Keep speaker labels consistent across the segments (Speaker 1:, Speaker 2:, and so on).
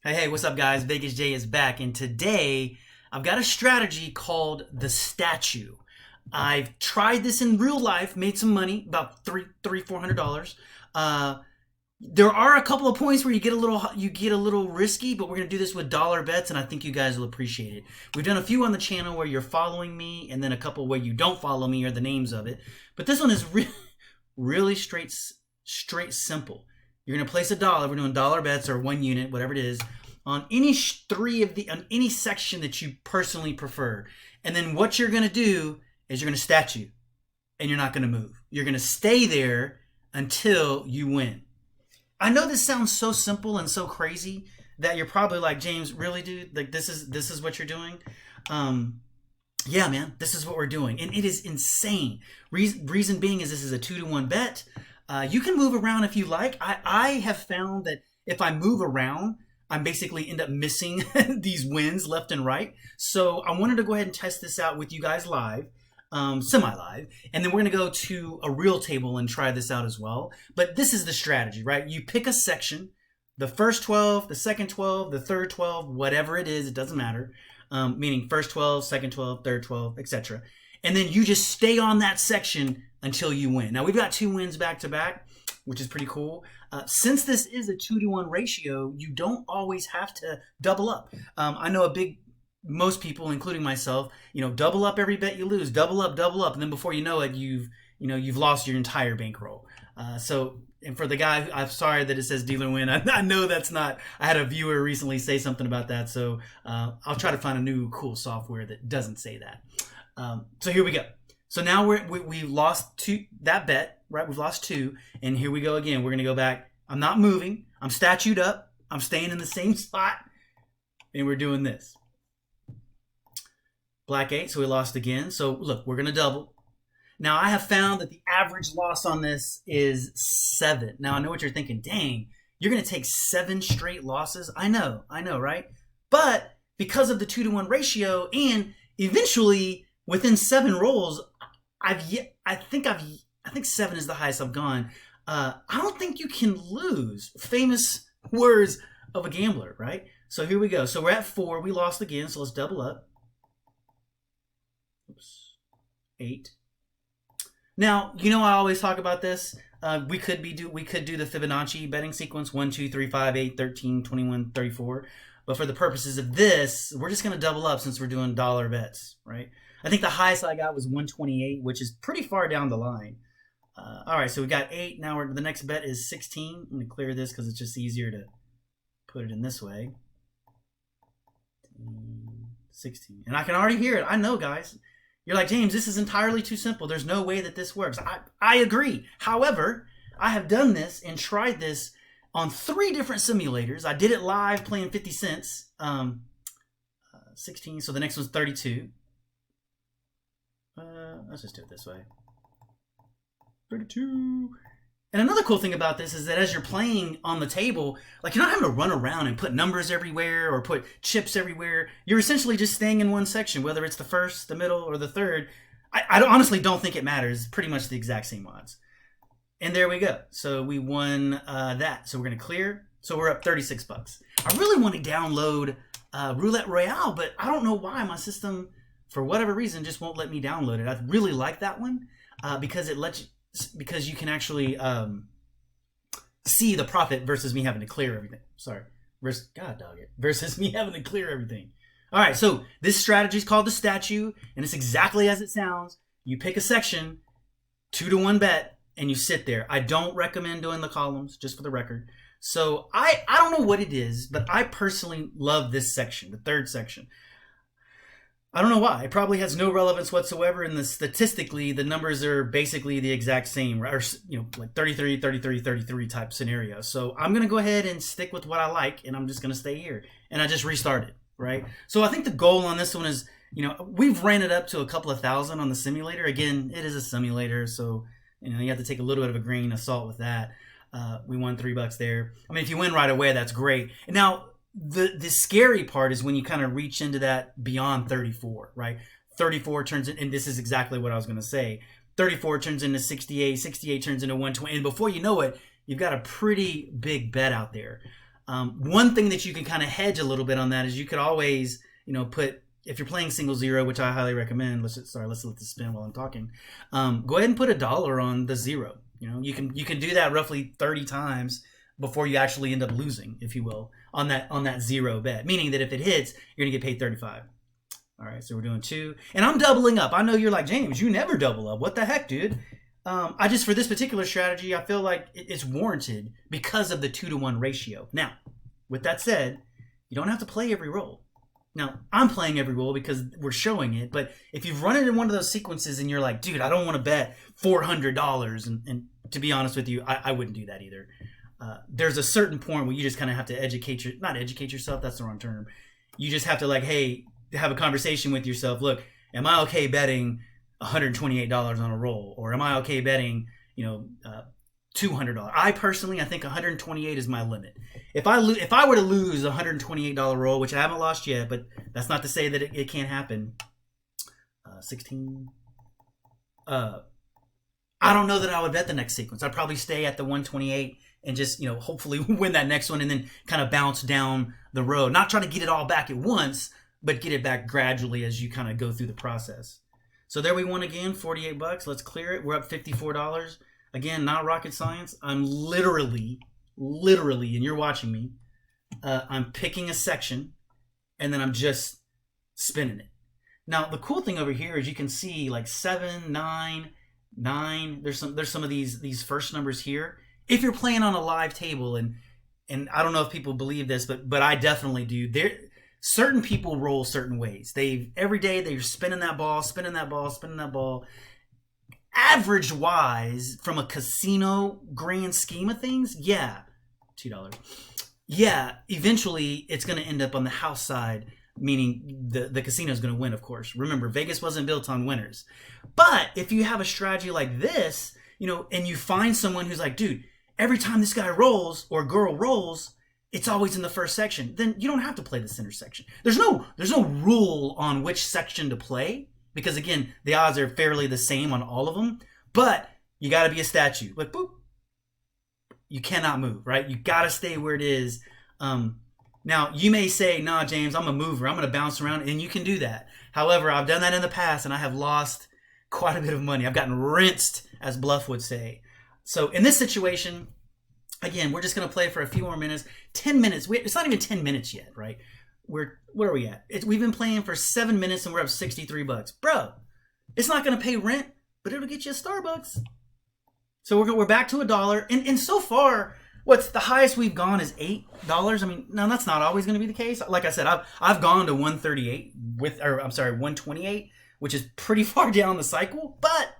Speaker 1: Hey, what's up, guys? Vegas Jay is back, and today I've got a strategy called the statue. I've tried this in real life, made some money, about $400. Uh, there are a couple of points where you get a little risky, but we're gonna do this with dollar bets, and I think you guys will appreciate it. We've done a few on the channel where you're following me, and then a couple where you don't follow me, or the names of it. But this one is really straight simple. You're gonna place $1. We're doing dollar bets or 1 unit, whatever it is, on on any section that you personally prefer. And then what you're gonna do is you're gonna statue, and you're not gonna move. You're gonna stay there until you win. I know this sounds so simple and so crazy that you're probably like, James, really, dude? Like this is what you're doing? Yeah, man, this is what we're doing, and it is insane. Reason being is this is a 2-to-1 bet. You can move around if you like. I have found that if I move around, I basically end up missing these wins left and right. So I wanted to go ahead and test this out with you guys live, semi-live, and then we're going to go to a real table and try this out as well. But this is the strategy, right? You pick a section, the first 12, the second 12, the third 12, whatever it is, it doesn't matter. Meaning first 12, second 12, third 12, etc. And then you just stay on that section until you win. Now, we've got 2 wins back to back, which is pretty cool. Since this is a 2-to-1 ratio, you don't always have to double up. I know most people, including myself, double up every bet you lose, double up, and then before you know it, you've lost your entire bankroll. And for the guy, I'm sorry that it says dealer win. I know that's not. I had a viewer recently say something about that, so I'll try to find a new cool software that doesn't say that. So here we go. So now we lost that bet, right? We've lost 2, and here we go again. We're gonna go back. I'm not moving. I'm statued up. I'm staying in the same spot, and we're doing this. Black 8, so we lost again. So look, we're gonna double. Now I have found that the average loss on this is 7. Now I know what you're thinking. Dang, you're gonna take 7 straight losses. I know, right? But because of the 2-to-1 ratio, and eventually within 7 rolls, I think 7 is the highest I've gone. I don't think you can lose. Famous words of a gambler, right? So here we go. So we're at 4. We lost again, so let's double up. Oops. 8. Now, I always talk about this. We could do the Fibonacci betting sequence 1, 2, 3, 5, 8, 13, 21, 34. But for the purposes of this, we're just going to double up since we're doing dollar bets, right? I think the highest I got was 128, which is pretty far down the line. All right, so we got 8. Now the next bet is 16. I'm going to clear this because it's just easier to put it in this way. 16. And I can already hear it. I know, guys. You're like, James, this is entirely too simple. There's no way that this works. I agree. However, I have done this and tried this on 3 different simulators. I did it live playing 50 cents. 16. So the next one's 32. Let's just do it this way. 32. And another cool thing about this is that as you're playing on the table, like, you're not having to run around and put numbers everywhere or put chips everywhere. You're essentially just staying in one section, whether it's the first, the middle, or the third. I honestly don't think it matters. It's pretty much the exact same odds. And there we go. So we won that. So we're going to clear. So we're up $36. I really want to download Roulette Royale, but I don't know why my system, for whatever reason, just won't let me download it. I really like that one because because you can actually see the profit versus me having to clear everything. Sorry. Versus me having to clear everything. All right, so this strategy is called the statue, and it's exactly as it sounds. You pick a section, 2-to-1 bet, and you sit there. I don't recommend doing the columns, just for the record. So I don't know what it is, but I personally love this section, the third section. I don't know why. It probably has no relevance whatsoever, and statistically, the numbers are basically the exact same, or like 33, 33, 33 type scenario. So I'm going to go ahead and stick with what I like, and I'm just going to stay here. And I just restarted, right? So I think the goal on this one is, we've ran it up to a couple of thousand on the simulator. Again, it is a simulator, so you have to take a little bit of a grain of salt with that. We won $3 there. I mean, if you win right away, that's great. And now, the scary part is when you kind of reach into that beyond 34, right? 34 turns in, and this is exactly what I was going to say. 34 turns into 68, 68 turns into 120, and before you know it, you've got a pretty big bet out there. One thing that you can kind of hedge a little bit on that is you could always, put, if you're playing single zero, which I highly recommend, let's let this spin while I'm talking. Go ahead and put $1 on the zero. You can do that roughly 30 times before you actually end up losing, if you will, on that zero bet. Meaning that if it hits, you're gonna get paid 35. All right, so we're doing 2, and I'm doubling up. I know you're like, James, you never double up. What the heck, dude? I just, for this particular strategy, I feel like it's warranted because of the 2-to-1 ratio. Now, with that said, you don't have to play every roll. Now, I'm playing every roll because we're showing it, but if you've run it in one of those sequences and you're like, dude, I don't want to bet $400, and to be honest with you, I wouldn't do that either. There's a certain point where you just kind of have to not educate yourself, that's the wrong term. You just have to have a conversation with yourself. Look, am I okay betting $128 on a roll? Or am I okay betting, $200? I think 128 is my limit. If I were to lose a $128 roll, which I haven't lost yet, but that's not to say that it can't happen. 16. I don't know that I would bet the next sequence. I'd probably stay at the 128 and just, hopefully win that next one and then kind of bounce down the road. Not try to get it all back at once, but get it back gradually as you kind of go through the process. So there we won again, $48. Let's clear it. We're up $54. Again, not rocket science. I'm literally, and you're watching me, I'm picking a section, and then I'm just spinning it. Now, the cool thing over here is you can see like 7, 9, 9. There's some of these first numbers here. If you're playing on a live table, and I don't know if people believe this, but I definitely do. Certain people roll certain ways. Every day they're spinning that ball. Average wise, from a casino grand scheme of things, yeah, $2. Yeah, eventually it's going to end up on the house side, meaning the casino is going to win, of course. Remember, Vegas wasn't built on winners. But if you have a strategy like this, and you find someone who's like, dude, every time this guy rolls or girl rolls, it's always in the first section, then you don't have to play the center section. There's no rule on which section to play, because again, the odds are fairly the same on all of them, but you got to be a statue. Like, boop. You cannot move, right? You got to stay where it is. Now, you may say, nah, James, I'm a mover. I'm going to bounce around, and you can do that. However, I've done that in the past, and I have lost quite a bit of money. I've gotten rinsed, as Bluff would say. So in this situation, again, we're just going to play for a few more minutes. 10 minutes. It's not even 10 minutes yet, right? Where are we at? We've been playing for 7 minutes and we're up $63. Bro, it's not going to pay rent, but it'll get you a Starbucks. So we're back to $1. And so far, what's the highest we've gone is $8. I mean, no, that's not always going to be the case. Like I said, I've gone to 128, which is pretty far down the cycle. But,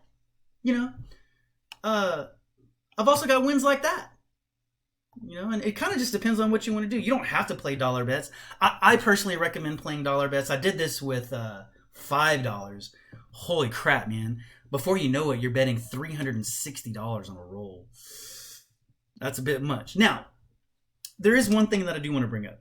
Speaker 1: I've also got wins like that. And it kind of just depends on what you want to do. You don't have to play dollar bets. I personally recommend playing dollar bets. I did this with $5. Holy crap, man. Before you know it, you're betting $360 on a roll. That's a bit much. Now, there is one thing that I do want to bring up.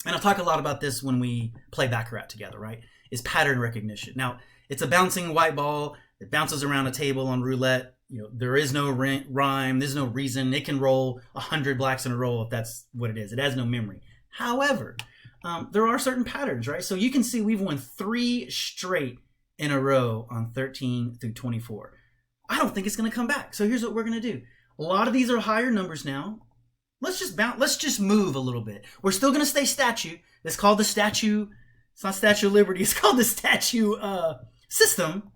Speaker 1: And I'll talk a lot about this when we play Baccarat together, right? Is pattern recognition. Now, it's a bouncing white ball. It bounces around a table on roulette. There is no rhyme. There's no reason. It can roll 100 blacks in a row if that's what it is. It has no memory. However, there are certain patterns, right? So you can see we've won 3 straight in a row on 13 through 24. I don't think it's going to come back. So here's what we're going to do. A lot of these are higher numbers now. Let's just bounce. Let's just move a little bit. We're still going to stay statue. It's called the statue. It's not Statue of Liberty. It's called the statue system.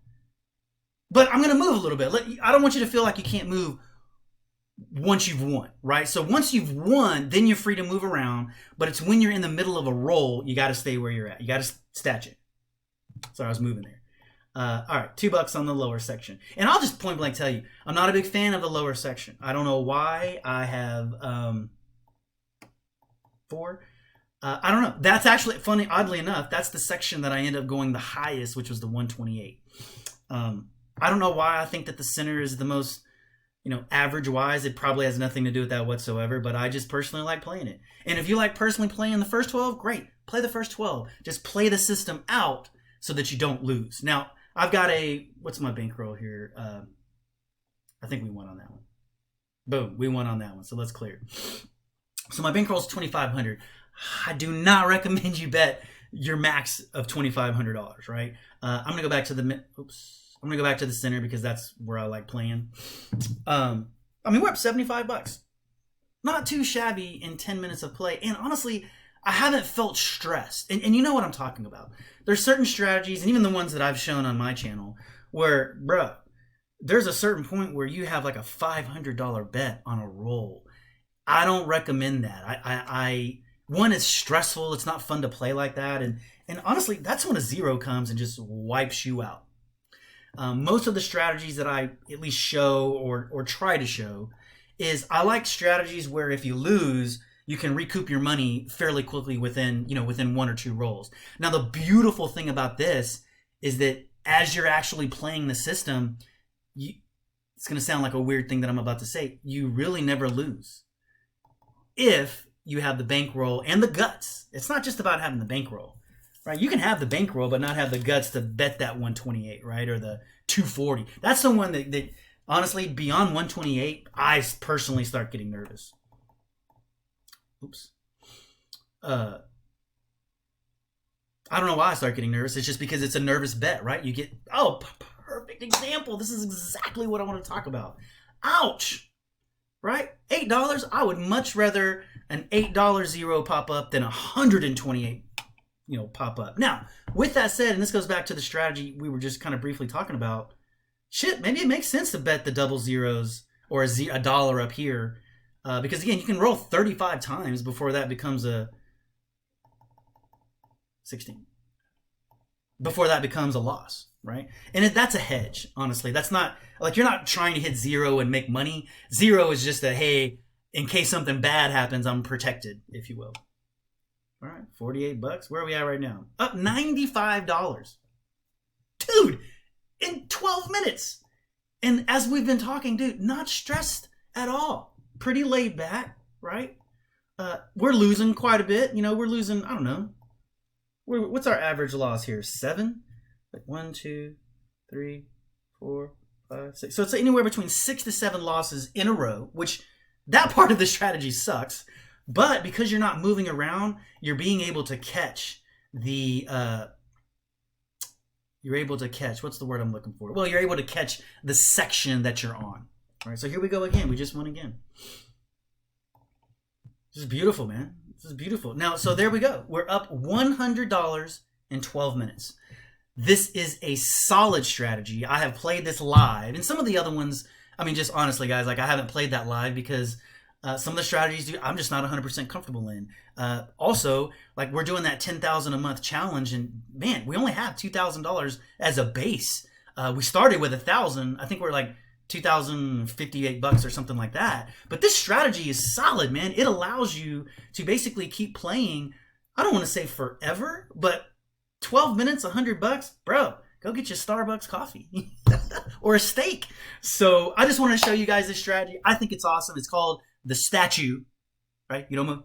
Speaker 1: But I'm going to move a little bit. I don't want you to feel like you can't move once you've won, right? So once you've won, then you're free to move around. But it's when you're in the middle of a roll, you got to stay where you're at. You got to statue. Sorry, I was moving there. All right, $2 on the lower section. And I'll just point blank tell you, I'm not a big fan of the lower section. I don't know why. I have 4. I don't know. That's actually funny. Oddly enough, that's the section that I ended up going the highest, which was the 128. I don't know why I think that the center is the most, average wise. It probably has nothing to do with that whatsoever, but I just personally like playing it. And if you like personally playing the first 12, great. Play the first 12. Just play the system out so that you don't lose. Now, I've got what's my bankroll here? I think we won on that one. Boom, we won on that one, so let's clear. So my bankroll is $2,500. I do not recommend you bet your max of $2,500, right? I'm gonna go back to the I'm gonna go back to the center because that's where I like playing. I mean, we're up $75. Not too shabby in 10 minutes of play. And honestly, I haven't felt stressed. And you know what I'm talking about. There's certain strategies, and even the ones that I've shown on my channel, where, bruh, there's a certain point where you have like a $500 bet on a roll. I don't recommend that. One, is stressful. It's not fun to play like that. And honestly, that's when a zero comes and just wipes you out. Most of the strategies that I at least show or try to show is I like strategies where if you lose, you can recoup your money fairly quickly within 1 or 2 rolls. Now, the beautiful thing about this is that as you're actually playing the system, it's going to sound like a weird thing that I'm about to say, you really never lose if you have the bankroll and the guts. It's not just about having the bankroll, right? You can have the bankroll but not have the guts to bet that 128, right? Or the 240. That's the one that honestly, beyond 128, I personally start getting nervous. Oops. I don't know why I start getting nervous. It's just because it's a nervous bet, right? You get, perfect example. This is exactly what I want to talk about. Ouch. Right? $8. I would much rather an $8 zero pop up than 128, pop up. Now, with that said, and this goes back to the strategy we were just kind of briefly talking about, shit, maybe it makes sense to bet the double zeros or a dollar up here. Because again, you can roll 35 times before that becomes a 16. Before that becomes a loss, right? And that's a hedge, honestly. That's not, like, you're not trying to hit zero and make money. Zero is just a, hey, in case something bad happens, I'm protected, if you will. All right, $48. Where are we at right now? Up $95. Dude, in 12 minutes. And as we've been talking, dude, not stressed at all. Pretty laid back, right? We're losing quite a bit. We're losing, I don't know. What's our average loss here? 7? Like 1, 2, 3, 4, 5, 6. So it's anywhere between 6 to 7 losses in a row, which that part of the strategy sucks. But because you're not moving around, you're being able to catch the... you're able to catch... What's the word I'm looking for? Well, you're able to catch the section that you're on. All right, so here we go again. We just won again. This is beautiful, man. This is beautiful. Now, so there we go. We're up $100 in 12 minutes. This is a solid strategy. I have played this live. And some of the other ones, I mean, just honestly, guys, like I haven't played that live because some of the strategies, dude, I'm just not 100% comfortable in. Also, like we're doing that 10,000 a month challenge. And man, we only have $2,000 as a base. We started with 1,000. I think we're like $2,058 or something like that. But this strategy is solid, man. It allows you to basically keep playing. I don't want to say forever, but 12 minutes, $100, bro. Go get your Starbucks coffee or a steak. So I just want to show you guys this strategy. I think it's awesome. It's called the statue, right? You don't move.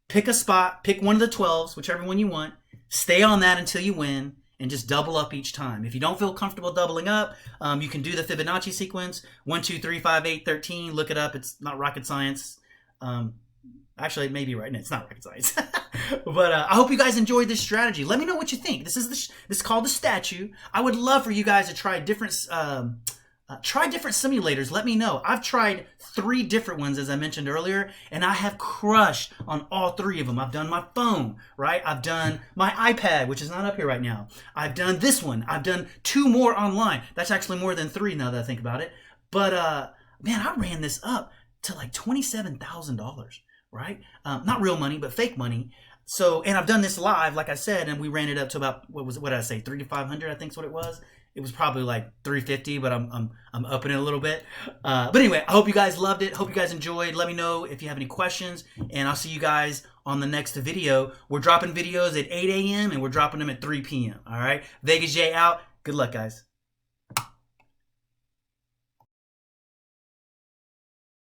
Speaker 1: Pick a spot. Pick one of the 12s, whichever one you want. Stay on that until you win. And just double up each time. If you don't feel comfortable doubling up, you can do the Fibonacci sequence. 1, 2, 3, 5, 8, 13. Look it up. It's not rocket science. Actually, it may be right. No, it's not rocket science. But I hope you guys enjoyed this strategy. Let me know what you think. This is called the statue. I would love for you guys to try different simulators. Let me know. I've tried 3 different ones, as I mentioned earlier, and I have crushed on all 3 of them. I've done my phone, right? I've done my iPad, which is not up here right now. I've done this one. I've done 2 more online. That's actually more than 3 now that I think about it. But man, I ran this up to like $27,000, right? Not real money, but fake money. So, and I've done this live, like I said, and we ran it up to about, what did I say, 3 to 500, I think is what it was. It was probably like 350, but I'm upping it a little bit. But anyway, I hope you guys loved it. Hope you guys enjoyed. Let me know if you have any questions, and I'll see you guys on the next video. We're dropping videos at 8 a.m. and we're dropping them at 3 p.m. All right, Vegas J out. Good luck, guys.